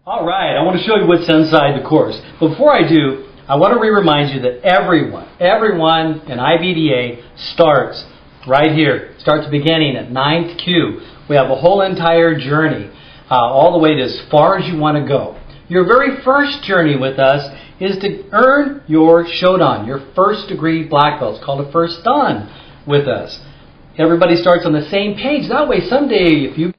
All right, I want to show you what's inside the course. But before I do, I want to remind you that everyone in IBDA starts right here. Starts beginning at 9th Q. We have a whole entire journey, all the way to as far as you want to go. Your very first journey with us is to earn your Shodan, your first degree black belt. It's called a first dan with us. Everybody starts on the same page. That way someday if you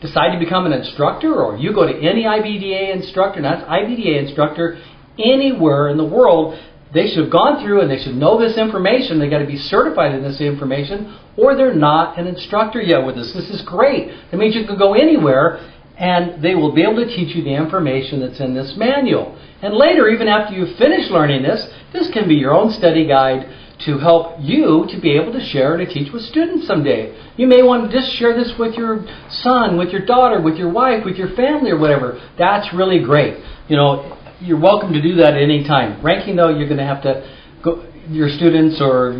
decide to become an instructor, or you go to any IBDA instructor, and that's IBDA instructor anywhere in the world, they should have gone through and they should know this information. They got to be certified in this information, or they're not an instructor yet with us. This is great. That means you can go anywhere and they will be able to teach you the information that's in this manual. And later, even after you finish learning this can be your own study guide to help you to be able to share and to teach with students someday. You may want to just share this with your son, with your daughter, with your wife, with your family or whatever. That's really great. You know, you're welcome to do that at any time. Ranking though, you're going to have to go, your students or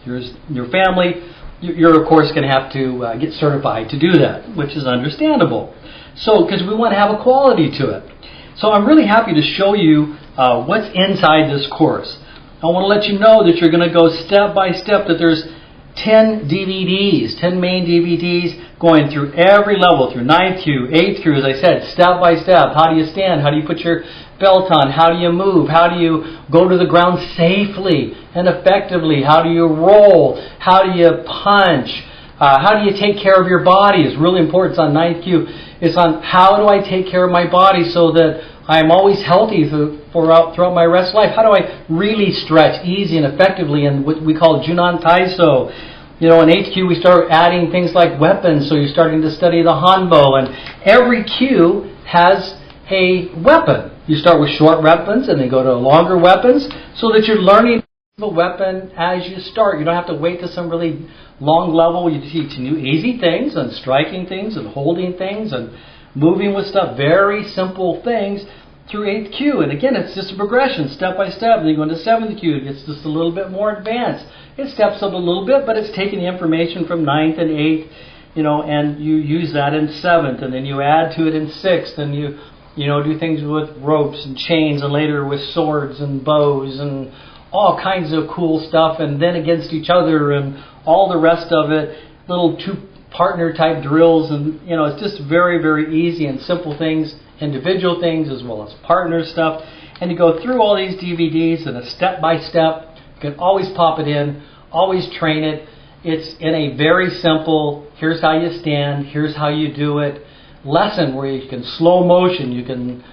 your family, you're of course going to have to get certified to do that, which is understandable. So, because we want to have a quality to it. So I'm really happy to show you what's inside this course. I want to let you know that you're going to go step by step, that there's 10 DVDs, 10 main DVDs going through every level, through 9th Q, 8th Q, as I said, step by step. How do you stand? How do you put your belt on? How do you move? How do you go to the ground safely and effectively? How do you roll? How do you punch? How do you take care of your body? It's really important. It's on 9th Q. It's on how do I take care of my body so that I'm always healthy throughout my rest of life. How do I really stretch easy and effectively in what we call Junan Taiso? You know, in 8th Q we start adding things like weapons, so you're starting to study the Hanbo, and every Q has a weapon. You start with short weapons and then go to longer weapons so that you're learning the weapon as you start. You don't have to wait to some really long level. You teach new easy things and striking things and holding things and moving with stuff, very simple things through 8th Q. And again, it's just a progression, step by step. And then you go into 7th Q, it gets just a little bit more advanced. It steps up a little bit, but it's taking the information from 9th and 8th, you know, and you use that in 7th, and then you add to it in 6th, and you do things with ropes and chains, and later with swords and bows and all kinds of cool stuff, and then against each other and all the rest of it, little partner type drills, and it's just very, very easy and simple things, individual things as well as partner stuff. And you go through all these DVDs in a step by step. You can always pop it in, always train it. It's in a very simple, here's how you stand, here's how you do it lesson, where you can slow motion, you can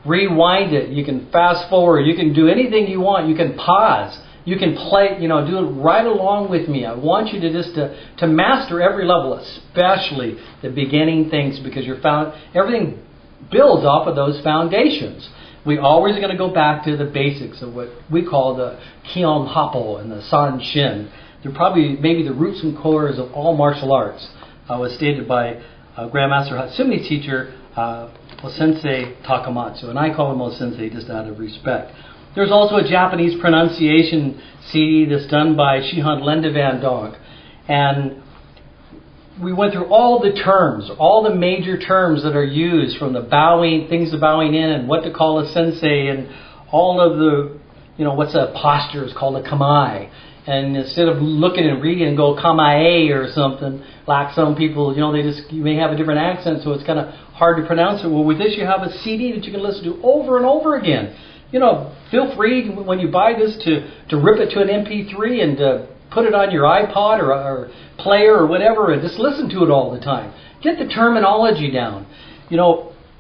rewind it, you can fast forward, you can do anything you want, you can pause. You can play, do it right along with me. I want you to master every level, especially the beginning things, because everything builds off of those foundations. We always are going to go back to the basics of what we call the Kion Happo and the San Shin. They're probably maybe the roots and cores of all martial arts. Was stated by Grandmaster Hatsumi teacher Sensei Takamatsu, and I call him Sensei just out of respect. There's also a Japanese pronunciation CD that's done by Shihan Lendevan Donk. And we went through all the terms, all the major terms that are used, from the bowing, things of bowing in, and what to call a sensei, and all of the, what's a posture is called a kamae. And instead of looking and reading and go kamae or something, like some people, you may have a different accent, so it's kind of hard to pronounce it. Well, with this you have a CD that you can listen to over and over again. Feel free when you buy this to rip it to an MP3 and to put it on your iPod or player or whatever, and just listen to it all the time. Get the terminology down.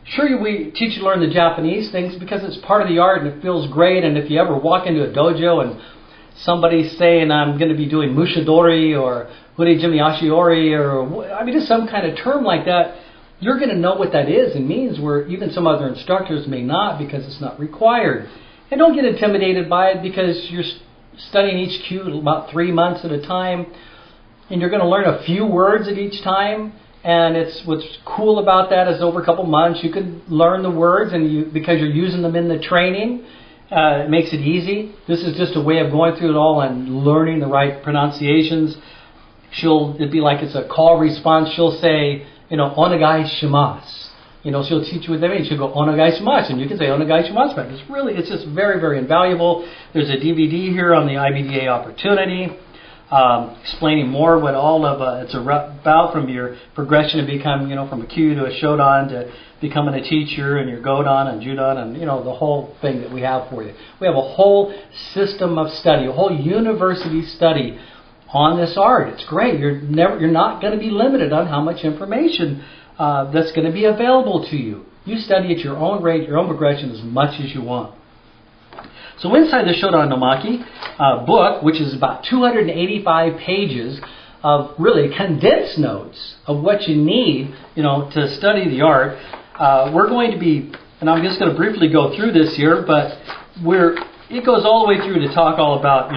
Sure, we teach you to learn the Japanese things because it's part of the art and it feels great. And if you ever walk into a dojo and somebody's saying, I'm going to be doing mushidori or hurejimi ashiori, or just some kind of term like that, you're going to know what that is and means, where even some other instructors may not, because it's not required. And don't get intimidated by it, because you're studying each Q about 3 months at a time, and you're going to learn a few words at each time. And what's cool about that is over a couple months you can learn the words, and because you're using them in the training, it makes it easy. This is just a way of going through it all and learning the right pronunciations. It'd be like it's a call response. She'll say, onegai shimasu. So she'll teach you what they mean. She'll go, onegaishimasu, and you can say onegaishimasu back. It's just very, very invaluable. There's a DVD here on the IBDA opportunity, explaining more what all of it's about, from your progression to become, from a Q to a Shodan to becoming a teacher, and your Godan and Judan, and the whole thing that we have for you. We have a whole system of study, a whole university study on this art. It's great. You're not going to be limited on how much information that's going to be available to you. You study at your own rate, your own progression, as much as you want. So inside the Shodan no Maki book, which is about 285 pages of really condensed notes of what you need, to study the art, we're going to be, and I'm just going to briefly go through this here, but it goes all the way through to talk all about,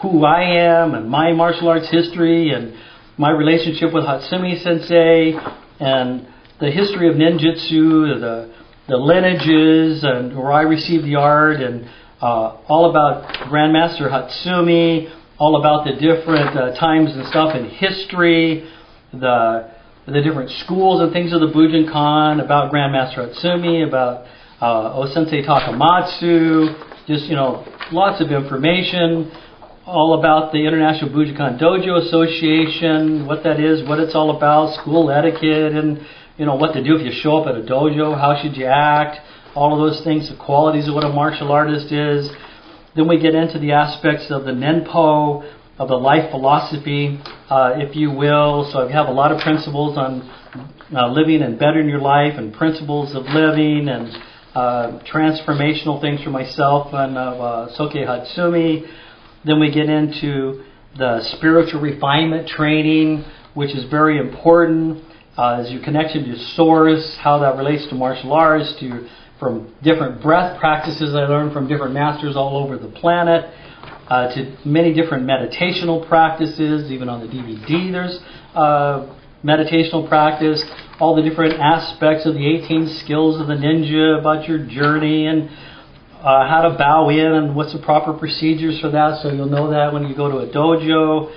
who I am and my martial arts history and my relationship with Hatsumi Sensei, and the history of ninjutsu, the lineages, and where I received the art, and all about Grandmaster Hatsumi, all about the different times and stuff in history, the different schools and things of the Bujinkan, about Grandmaster Hatsumi, about O-Sensei Takamatsu, just, lots of information, all about the International Bujinkan Dojo Association, what that is, what it's all about, school etiquette, and what to do if you show up at a dojo, how should you act, all of those things, the qualities of what a martial artist is. Then we get into the aspects of the Nenpo, of the life philosophy, if you will. So I have a lot of principles on living and bettering your life, and principles of living, and transformational things for myself and Soke Hatsumi. Then we get into the spiritual refinement training, which is very important, as your connection to source, how that relates to martial arts, from different breath practices I learned from different masters all over the planet, to many different meditational practices. Even on the DVD there's meditational practice, all the different aspects of the 18 skills of the ninja, about your journey, and how to bow in, and what's the proper procedures for that, so you'll know that when you go to a dojo.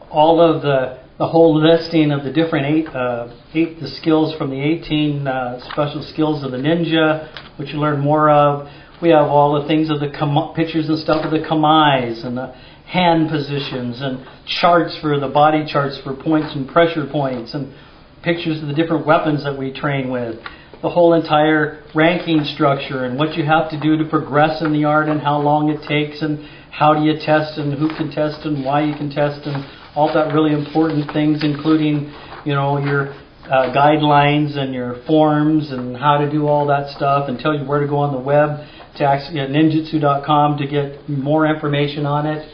All of the whole listing of the different the skills from the 18 special skills of the ninja, which you learn more of. We have all the things of the pictures and stuff of the kamais, and the hand positions, and charts for the body charts for points and pressure points, and pictures of the different weapons that we train with. The whole entire ranking structure, and what you have to do to progress in the art, and how long it takes, and how do you test, and who can test, and why you can test, and all that really important things, including your guidelines and your forms, and how to do all that stuff, and tell you where to go on the web to actually at Ninjutsu.com to get more information on it.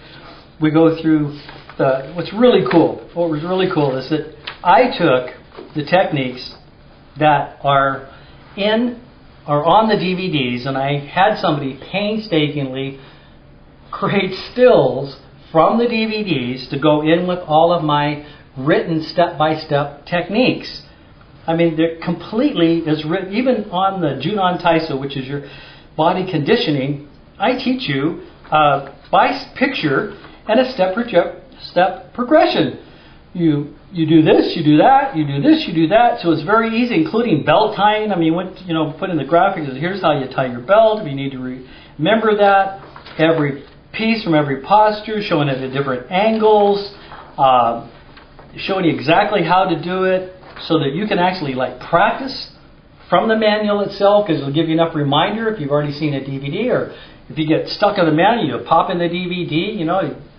We go through what's really cool. What was really cool is that I took the techniques that are on the DVDs, and I had somebody painstakingly create stills from the DVDs to go in with all of my written step-by-step techniques. I mean, they're completely is written. Even on the Junan Taiso, which is your body conditioning, I teach you by picture and a step progression. You do this, you do that, you do this, you do that. So it's very easy, including belt tying. I mean, put in the graphics, here's how you tie your belt. If you need to remember that, every piece from every posture, showing it at different angles, showing you exactly how to do it, so that you can actually practice from the manual itself, because it'll give you enough reminder if you've already seen a DVD, or if you get stuck on the manual, you pop in the DVD.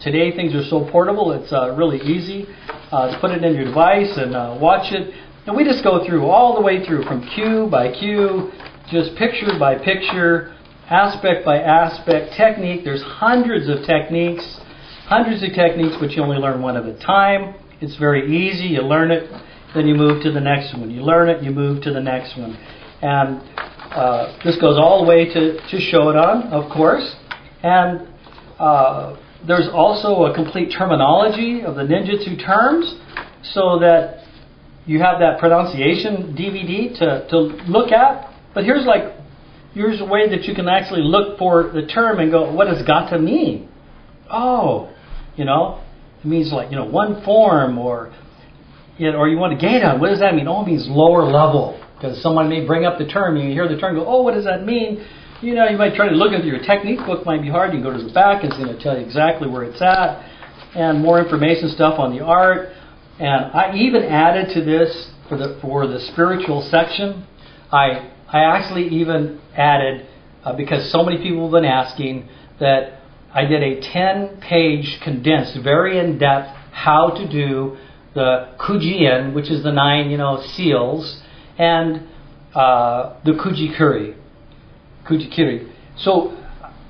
Today things are so portable, it's really easy to put it in your device and watch it. And we just go through all the way through, from cue by cue, just picture by picture, aspect by aspect, technique. There's hundreds of techniques, but you only learn one at a time. It's very easy. You learn it, then you move to the next one. You learn it, you move to the next one. And this goes all the way to Shodan, of course. And there's also a complete terminology of the ninjutsu terms, so that you have that pronunciation DVD to look at. But here's a way that you can actually look for the term and go, what does gata mean? Oh, it means one form, or you want to gata. What does that mean? Oh, it means lower level. because someone may bring up the term, you hear the term, go, oh, what does that mean? You know, you might try to look into your technique book, might be hard. You can go to the back, it's going to tell you exactly where it's at, and more information stuff on the art. And I even added to this for the spiritual section. I actually even added, because so many people have been asking, that I did a 10-page condensed, very in-depth, how to do the Kujien, which is the 9, seals, and the Kujikuri. So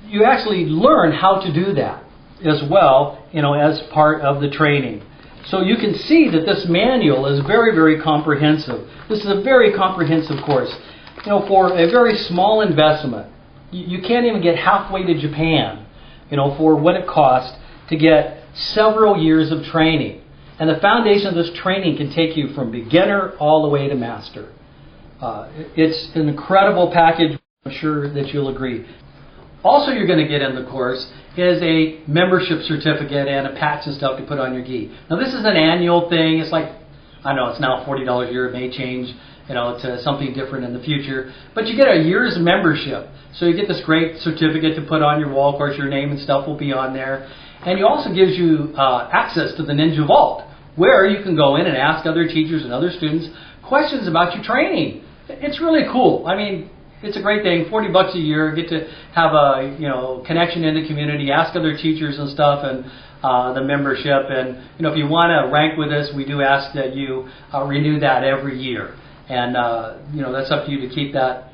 you actually learn how to do that as well, as part of the training. So you can see that this manual is very, very comprehensive. This is a very comprehensive course. For a very small investment, you can't even get halfway to Japan, for what it costs to get several years of training. And the foundation of this training can take you from beginner all the way to master. It's an incredible package. I'm sure that you'll agree. Also, you're going to get in the course is a membership certificate and a patch and stuff to put on your gi. Now, this is an annual thing. It's like, I know it's now $40 a year. It may change, to something different in the future. But you get a year's membership. So you get this great certificate to put on your wall. Of course, your name and stuff will be on there. And it also gives you access to the Ninja Vault, where you can go in and ask other teachers and other students questions about your training. It's really cool. I mean, it's a great thing. $40 a year, get to have a connection in the community, ask other teachers and stuff, and the membership. And if you want to rank with us, we do ask that you renew that every year. And that's up to you to keep that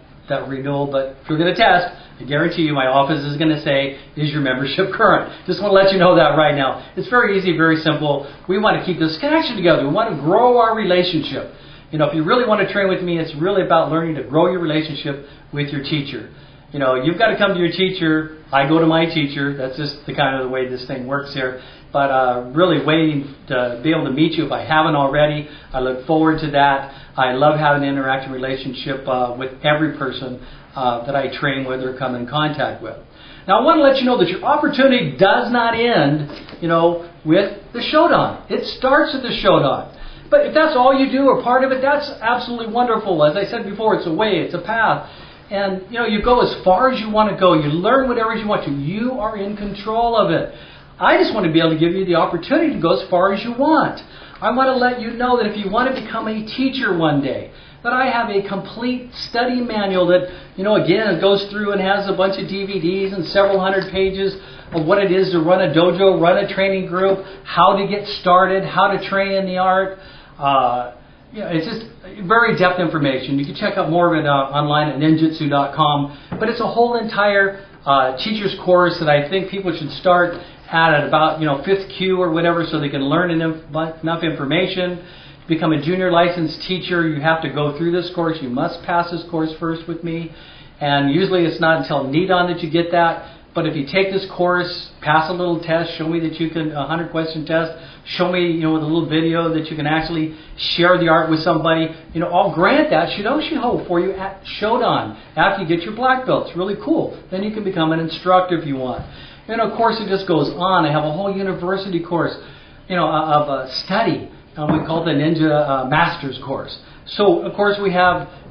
renewal. But if you're going to test, I guarantee you my office is going to say, is your membership current? Just want to let you know that right now. It's very easy, very simple. We want to keep this connection together. We want to grow our relationship. If you really want to train with me, it's really about learning to grow your relationship with your teacher. You've got to come to your teacher. I go to my teacher. That's just the kind of the way this thing works here. But really waiting to be able to meet you if I haven't already. I look forward to that. I love having an interactive relationship with every person that I train with or come in contact with. Now, I want to let you know that your opportunity does not end, with the Shodan. It starts at the Shodan. But if that's all you do or part of it, that's absolutely wonderful. As I said before, it's a way, it's a path. And, you go as far as you want to go. You learn whatever you want to. You are in control of it. I just want to be able to give you the opportunity to go as far as you want. I want to let you know that if you want to become a teacher one day, that I have a complete study manual that, again, it goes through and has a bunch of DVDs and several hundred pages of what it is to run a dojo, run a training group, how to get started, how to train in the art. It's just very depth information. You can check out more of it online at Ninjutsu.com. But it's a whole entire teacher's course that I think people should start at about 5th Q or whatever, so they can learn enough information. To become a junior licensed teacher, you have to go through this course. You must pass this course first with me. And usually it's not until Nidan that you get that. But if you take this course, pass a little test, show me that you can, 100-question test, show me, with a little video that you can actually share the art with somebody, I'll grant that Shiho for you at Shodan after you get your black belt. It's really cool. Then you can become an instructor if you want. And of course, it just goes on. I have a whole university course, of study. We call it the Ninja Masters course. So, of course,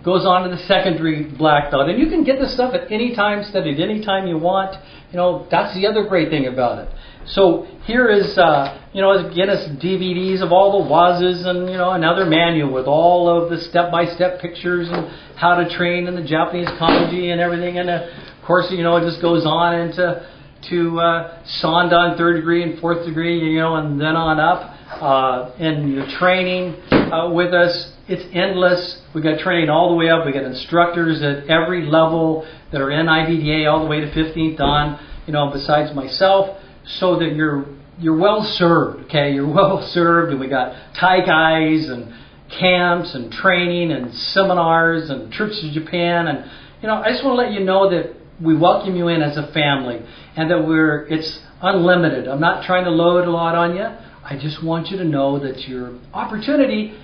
goes on to the secondary black belt. And you can get this stuff at any time, study at any time you want. That's the other great thing about it. So here is, again, it's DVDs of all the wazas and, another manual with all of the step-by-step pictures and how to train in the Japanese kanji and everything. And, of course, it just goes on into Sandan 3rd degree and 4th degree, and then on up. And your training with us, it's endless. We've got training all the way up. We've got instructors at every level that are in IBDA all the way to 15th Dan, besides myself, so that you're well served, okay? You're well served, and we got taikais and camps and training and seminars and trips to Japan. And, I just want to let you know that we welcome you in as a family and that it's unlimited. I'm not trying to load a lot on you. I just want you to know that your opportunity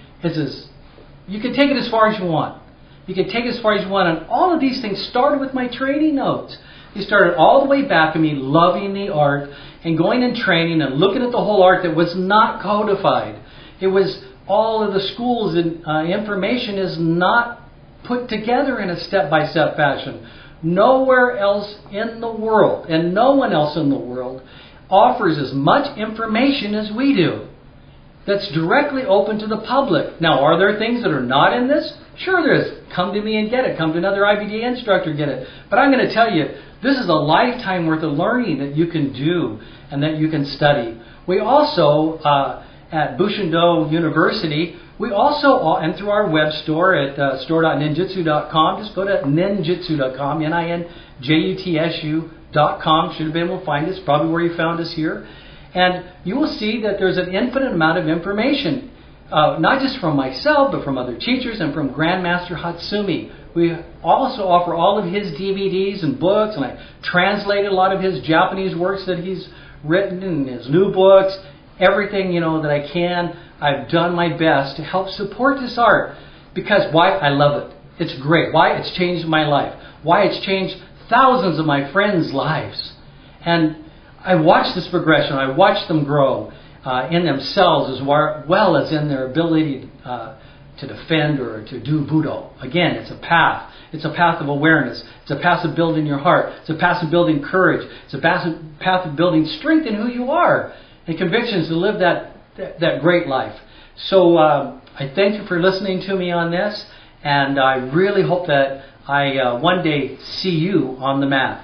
you can take it as far as you want. You can take it as far as you want. And all of these things started with my training notes. They started all the way back of me loving the art and going and training and looking at the whole art that was not codified. It was all of the schools and information is not put together in a step-by-step fashion. Nowhere else in the world, and no one else in the world, offers as much information as we do that's directly open to the public. Now, are there things that are not in this? Sure there is. Come to me and get it. Come to another IBDA instructor, get it. But I'm going to tell you, this is a lifetime worth of learning that you can do and that you can study. We also, at Bushido University, we also, and through our web store at store.ninjutsu.com, just go to ninjutsu.com, ninjutsu.com, should have been able to find us, probably where you found us here. And you will see that there's an infinite amount of information, not just from myself, but from other teachers and from Grandmaster Hatsumi. We also offer all of his DVDs and books, and I translated a lot of his Japanese works that he's written and his new books, everything, that I can. I've done my best to help support this art. Because why? I love it. It's great. Why? It's changed my life. Why? It's changed thousands of my friends' lives. And I watched this progression. I watched them grow in themselves as well as in their ability to defend or to do Budo. Again, it's a path. It's a path of awareness. It's a path of building your heart. It's a path of building courage. It's a path of building strength in who you are and convictions to live that great life. So I thank you for listening to me on this, and I really hope that I one day see you on the mat.